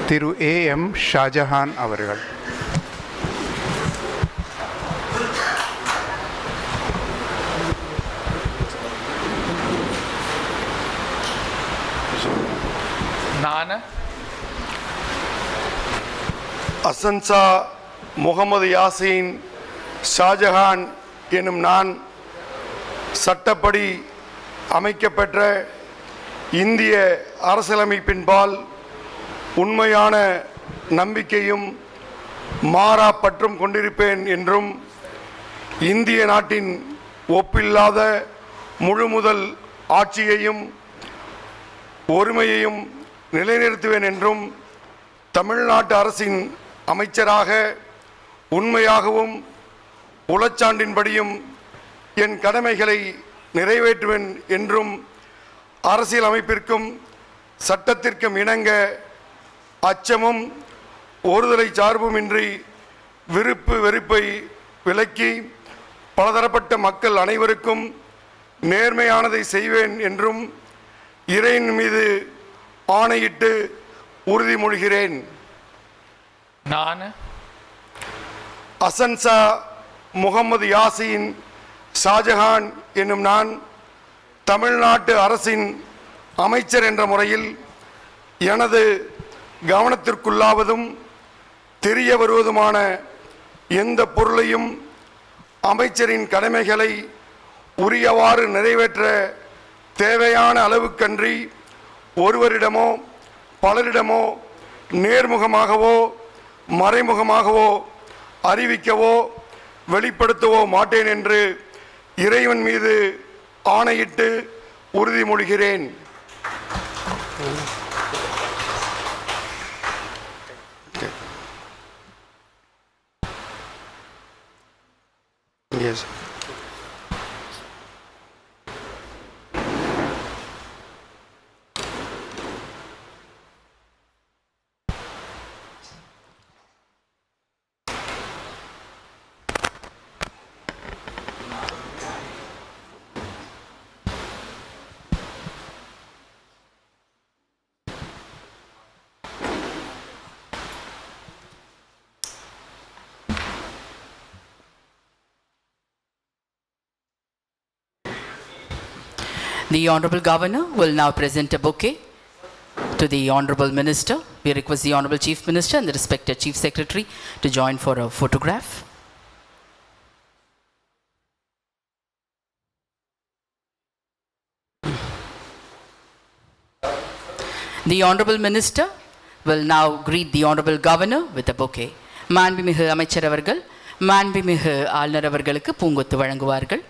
திரு A.M. Shahjahan அவர்கள். நான் அசன்சா முகமது யாசின் ஷாஜஹான் எனும் நான் சட்டப்படி அமைக்கப்பெற்ற இந்திய அரசியலமைப்பின்பால் உண்மையான நம்பிக்கையும் மாறா பற்றும் கொண்டிருப்பேன் என்றும் இந்திய நாட்டின் ஒப்பில்லாத முழுமுதல் ஆட்சியையும் ஒருமையையும் நிலைநிறுத்துவேன் என்றும் தமிழ்நாட்டு அரசின் அமைச்சராக உண்மையாகவும் உளச்சான்றின்படியும் என் கடமைகளை நிறைவேற்றுவேன் என்றும் அரசியல் அமைப்பிற்கும் சட்டத்திற்கும் இணங்க அச்சமும் ஒருதலை சார்புமின்றி விருப்பு வெறுப்பை விலக்கி பலதரப்பட்ட மக்கள் அனைவருக்கும் நேர்மையானதை செய்வேன் என்றும் இறைவன் மீது ஆணையிட்டு உறுதிமொழிகிறேன். நான் அசன்சா முகமது யாசின் ஷாஜஹான் என்னும் நான் தமிழ்நாட்டு அரசின் அமைச்சர் என்ற முறையில் எனது கவனத்திற்குள்ளாவதும் தெரிய வருவதுமான எந்த பொருளையும் அமைச்சரின் கடமைகளை உரியவாறு நிறைவேற்ற தேவையான அளவுக்கன்றி ஒருவரிடமோ பலரிடமோ நேர்முகமாகவோ மறைமுகமாகவோ அறிவிக்கவோ வெளிப்படுத்தவோ மாட்டேன் என்று இறைவன் மீது ஆணையிட்டு உறுதிமொழிகிறேன். Yes. The Honorable Governor will now present a bouquet to the Honorable Minister. We request the Honorable Chief Minister and the respected Chief Secretary to join for a photograph. The Honorable Minister will now greet the Honorable Governor with a bouquet. மாண்புமிகு அமைச்சர் அவர்கள் மாண்புமிகு ஆளுநர் அவர்களுக்கு பூங்கொத்து வழங்குவார்கள்.